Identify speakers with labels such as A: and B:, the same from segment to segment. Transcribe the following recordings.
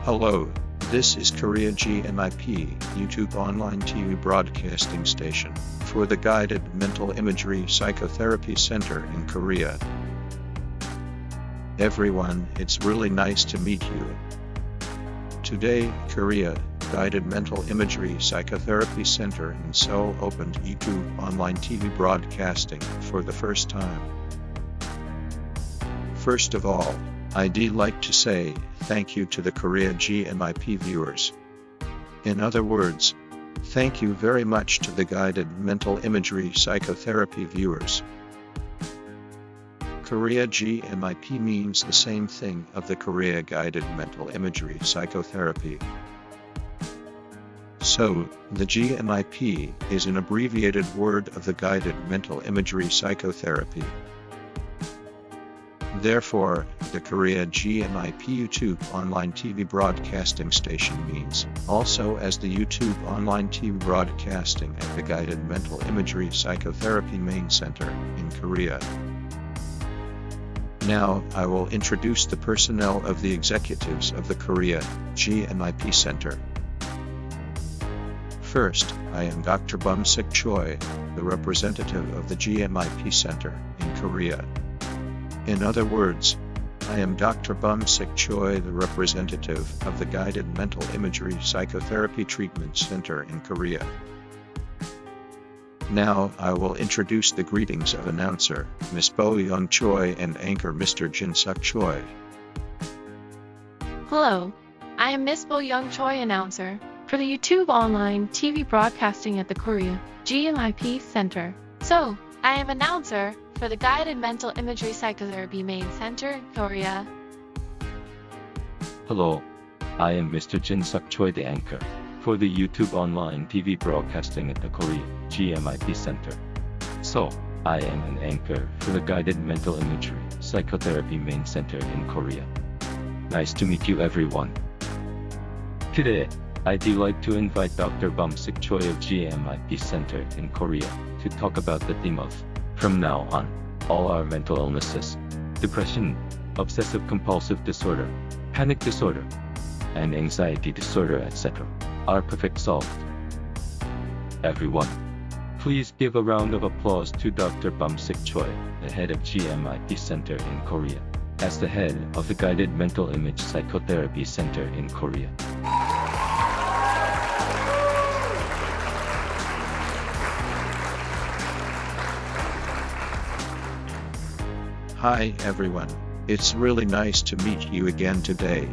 A: Hello, this is Korea GMIP YouTube online TV broadcasting station for the Guided Mental Imagery Psychotherapy Center in Korea. Everyone, it's really nice to meet you. Today, Korea Guided Mental Imagery Psychotherapy Center in Seoul opened YouTube online TV broadcasting for the first time. First of all, I'd like to say thank you to the Korea GMIP viewers. In other words, thank you very much to the Guided Mental Imagery Psychotherapy viewers. Korea GMIP means the same thing of the Korea Guided Mental Imagery Psychotherapy. So, the GMIP is an abbreviated word of the Guided Mental Imagery Psychotherapy. Therefore, the Korea GMIP YouTube online TV broadcasting station means also as the YouTube online TV broadcasting at the Guided Mental Imagery Psychotherapy Main Center in Korea. Now, I will introduce the personnel of the executives of the Korea GMIP Center. First, I am Dr. Bum-sik Choi, the representative of the GMIP Center in Korea. In other words, I am Dr. Bum-sik Choi, the representative of the Guided Mental Imagery Psychotherapy Treatment Center in Korea. Now, I will introduce the greetings of announcer, Ms. Bo-young Choi, and anchor Mr. Jin-suk Choi.
B: Hello, I am Ms. Bo-young Choi, announcer for the YouTube online TV broadcasting at the Korea GMIP Center. So, I am announcer for the Guided Mental Imagery Psychotherapy Main Center in Korea.
C: Hello, I am Mr. Jin-suk Choi, the anchor for the YouTube online TV broadcasting at the Korea GMIP Center. So, I am an anchor for the Guided Mental Imagery Psychotherapy Main Center in Korea. Nice to meet you, everyone. Today, I'd like to invite Dr. Bum-sik Choi of GMIP Center in Korea to talk about the theme of from now on, all our mental illnesses, depression, obsessive compulsive disorder, panic disorder, and anxiety disorder, etc., are perfect solved. Everyone, please give a round of applause to Dr. Bum-sik Choi, the head of GMIP Center in Korea, as the head of the Guided Mental Image Psychotherapy Center in Korea.
A: Hi everyone, it's really nice to meet you again today.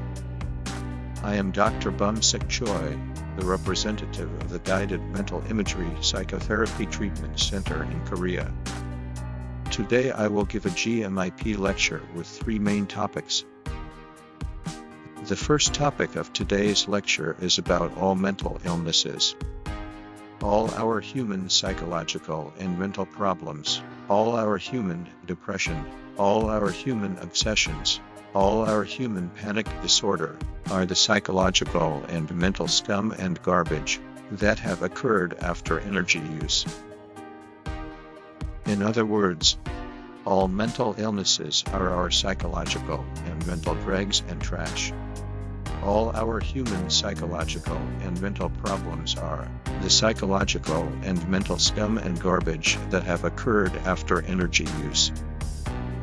A: I am Dr. Bum-sik Choi, the representative of the Guided Mental Imagery Psychotherapy Treatment Center in Korea. Today I will give a GMIP lecture with three main topics. The first topic of today's lecture is about all mental illnesses. All our human psychological and mental problems, all our human depression, all our human obsessions, all our human panic disorder, are the psychological and mental scum and garbage that have occurred after energy use. In other words, all mental illnesses are our psychological and mental dregs and trash. All our human psychological and mental problems are the psychological and mental scum and garbage that have occurred after energy use.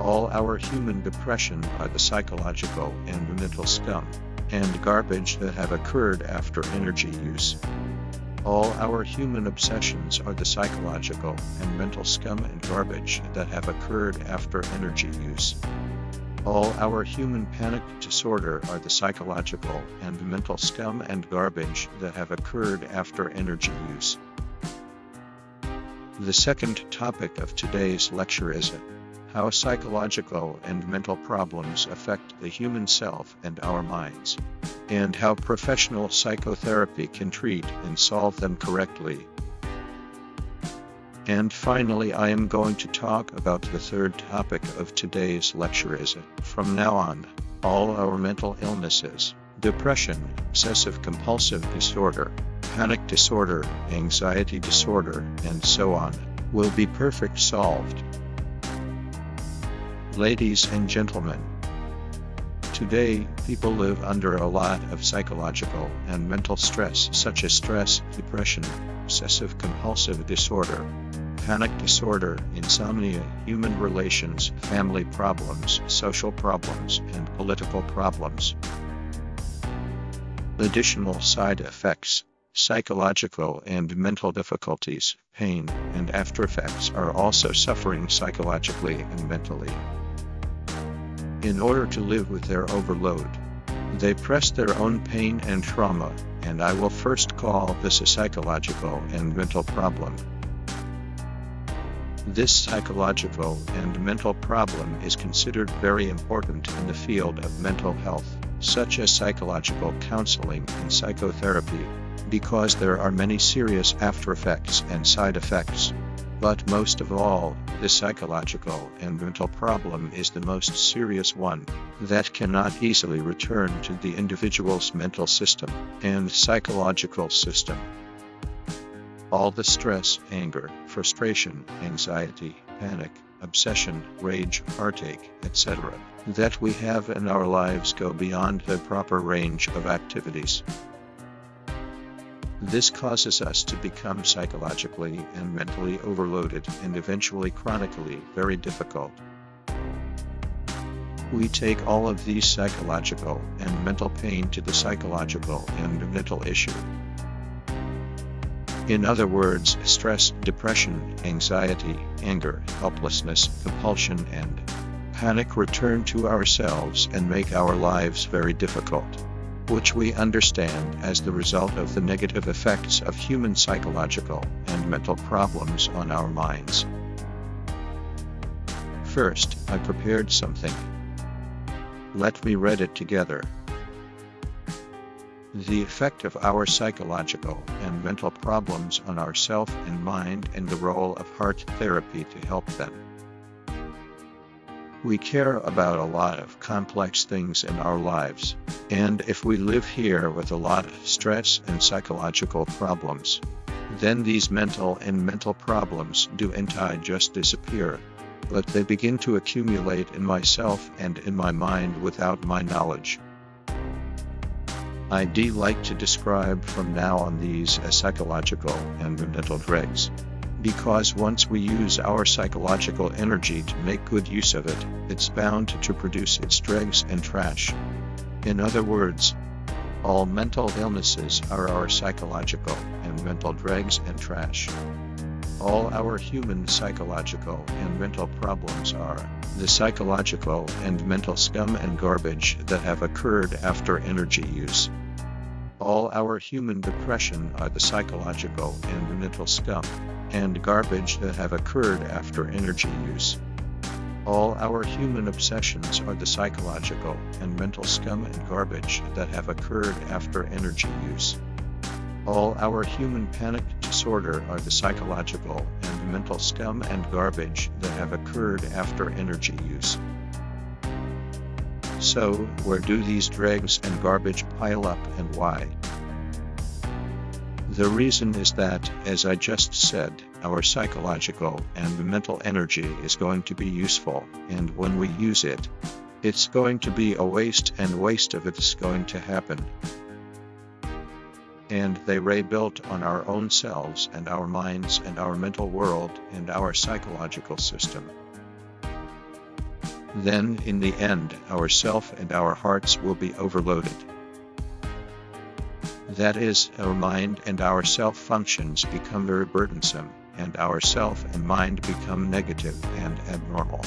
A: All our human depression are the psychological and mental scum and garbage that have occurred after energy use. All our human obsessions are the psychological and mental scum and garbage that have occurred after energy use. All our human panic disorder are the psychological and mental scum and garbage that have occurred after energy use. The second topic of today's lecture is how psychological and mental problems affect the human self and our minds, and how professional psychotherapy can treat and solve them correctly. And finally, I am going to talk about the third topic of today's lecture is from now on, all our mental illnesses, depression, obsessive compulsive disorder, panic disorder, anxiety disorder, and so on, will be perfect solved. Ladies and gentlemen, Today, people live under a lot of psychological and mental stress, such as stress, depression, obsessive compulsive disorder, panic disorder, insomnia, human relations, family problems, social problems, and political problems. Additional side effects, psychological and mental difficulties, pain, and after effects are also suffering psychologically and mentally. In order to live with their overload, they press their own pain and trauma, and I will first call this a psychological and mental problem. This psychological and mental problem is considered very important in the field of mental health, such as psychological counseling and psychotherapy, because there are many serious after effects and side effects. But most of all, the psychological and mental problem is the most serious one that cannot easily return to the individual's mental system and psychological system. All the stress, anger, frustration, anxiety, panic, obsession, rage, heartache, etc., that we have in our lives go beyond the proper range of activities. This causes us to become psychologically and mentally overloaded and eventually chronically very difficult. We take all of these psychological and mental pain to the psychological and mental issue. In other words, stress, depression, anxiety, anger, helplessness, compulsion, and panic return to ourselves and make our lives very difficult, which we understand as the result of the negative effects of human psychological and mental problems on our minds. First, I prepared something. Let me read it together. The effect of our psychological and mental problems on our self and mind, and the role of heart therapy to help them. We care about a lot of complex things in our lives, and if we live here with a lot of stress and psychological problems, then these mental problems don't just disappear, but they begin to accumulate in myself and in my mind without my knowledge. I'd like to describe from now on these as psychological and mental dregs, because once we use our psychological energy to make good use of it, it's bound to produce its dregs and trash. In other words, all mental illnesses are our psychological and mental dregs and trash. All our human psychological and mental problems are the psychological and mental scum and garbage that have occurred after energy use. All our human depression are the psychological and mental scum and garbage that have occurred after energy use. All our human obsessions are the psychological and mental scum and garbage that have occurred after energy use. All our human panic disorder are the psychological and mental scum and garbage that have occurred after energy use. So, where do these dregs and garbage pile up and why? The reason is that, as I just said, our psychological and mental energy is going to be useful, and when we use it, it's going to be a waste, and waste of it is going to happen. And they rebuilt on our own selves and our minds and our mental world and our psychological system. Then, in the end, our self and our hearts will be overloaded. That is, our mind and our self functions become very burdensome, and our self and mind become negative and abnormal.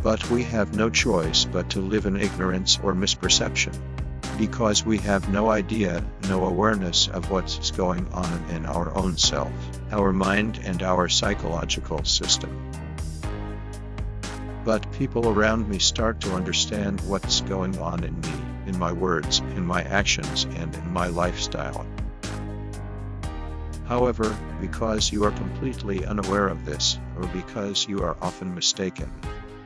A: But we have no choice but to live in ignorance or misperception, because we have no idea, no awareness of what's going on in our own self, our mind and our psychological system. But people around me start to understand what's going on in me, in my words, in my actions, and in my lifestyle. However, because you are completely unaware of this, or because you are often mistaken,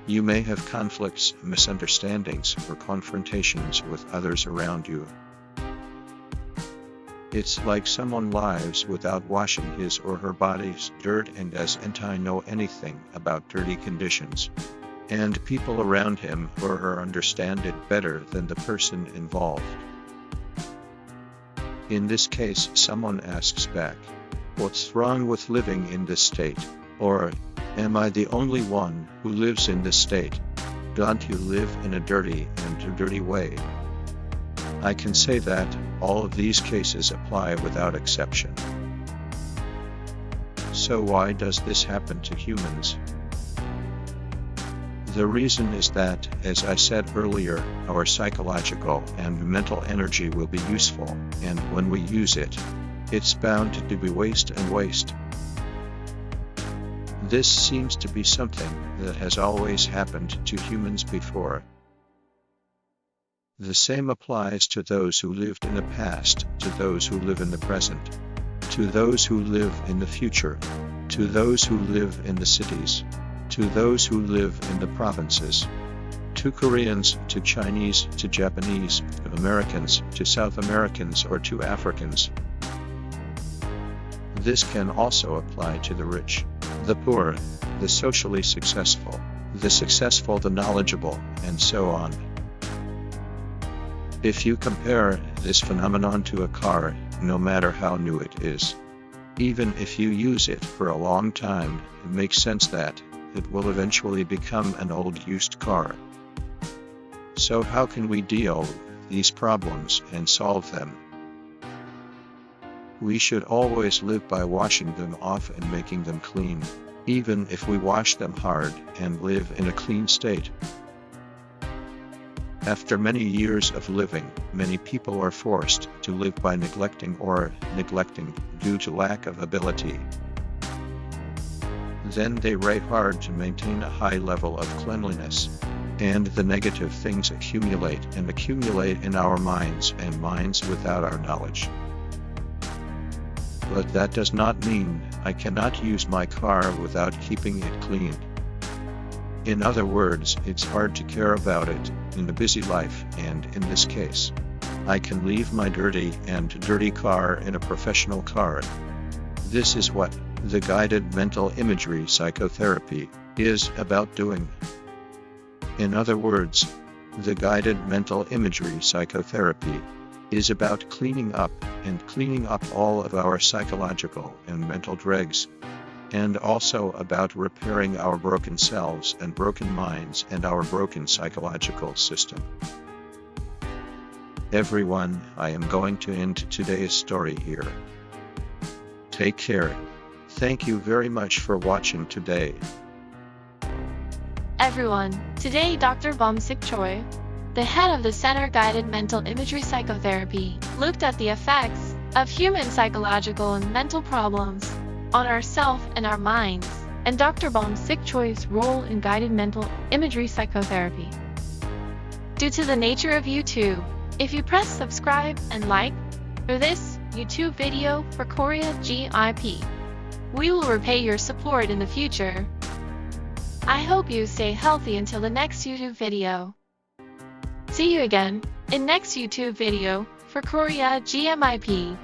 A: you may have conflicts, misunderstandings, or confrontations with others around you. It's like someone lives without washing his or her body's dirt and doesn't know anything about dirty conditions. and people around him or her understand it better than the person involved. In this case, someone asks back, "What's wrong with living in this state?" Or, "Am I the only one who lives in this state? Don't you live in a dirty way?" I can say that all of these cases apply without exception. So why does this happen to humans? The reason is that, as I said earlier, our psychological and mental energy will be useful, and when we use it, it's bound to be waste. This seems to be something that has always happened to humans before. The same applies to those who lived in the past, to those who live in the present, to those who live in the future, to those who live in the cities, to those who live in the provinces, to Koreans, to Chinese, to Japanese, to Americans, to South Americans, or to Africans. This can also apply to the rich, the poor, the socially successful, the knowledgeable, and so on. If you compare this phenomenon to a car, no matter how new it is, even if you use it for a long time, it makes sense that it will eventually become an old used car. So how can we deal with these problems and solve them? We should always live by washing them off and making them clean, even if we wash them hard and live in a clean state. After many years of living, many people are forced to live by neglecting due to lack of ability. Then they write hard to maintain a high level of cleanliness, and the negative things accumulate in our minds and minds without our knowledge. But that does not mean I cannot use my car without keeping it clean. In other words, it's hard to care about it in a busy life, and in this case, I can leave my dirty car in a professional car. This is what the Guided Mental Imagery Psychotherapy is about doing. In other words, the Guided Mental Imagery Psychotherapy is about cleaning up all of our psychological and mental dregs, and also about repairing our broken selves and broken minds and our broken psychological system. Everyone, I am going to end today's story here. Take care. Thank you very much for watching today.
B: Everyone, today Dr. Bom-sik Choi, the head of the Center Guided Mental Imagery Psychotherapy, looked at the effects of human psychological and mental problems on ourself and our minds, and Dr. Bom-sik Choi's role in guided mental imagery psychotherapy. Due to the nature of YouTube, if you press subscribe and like for this YouTube video for Korea GMIP, we will repay your support in the future. I hope you stay healthy until the next YouTube video. See you again in next YouTube video for Korea GMIP.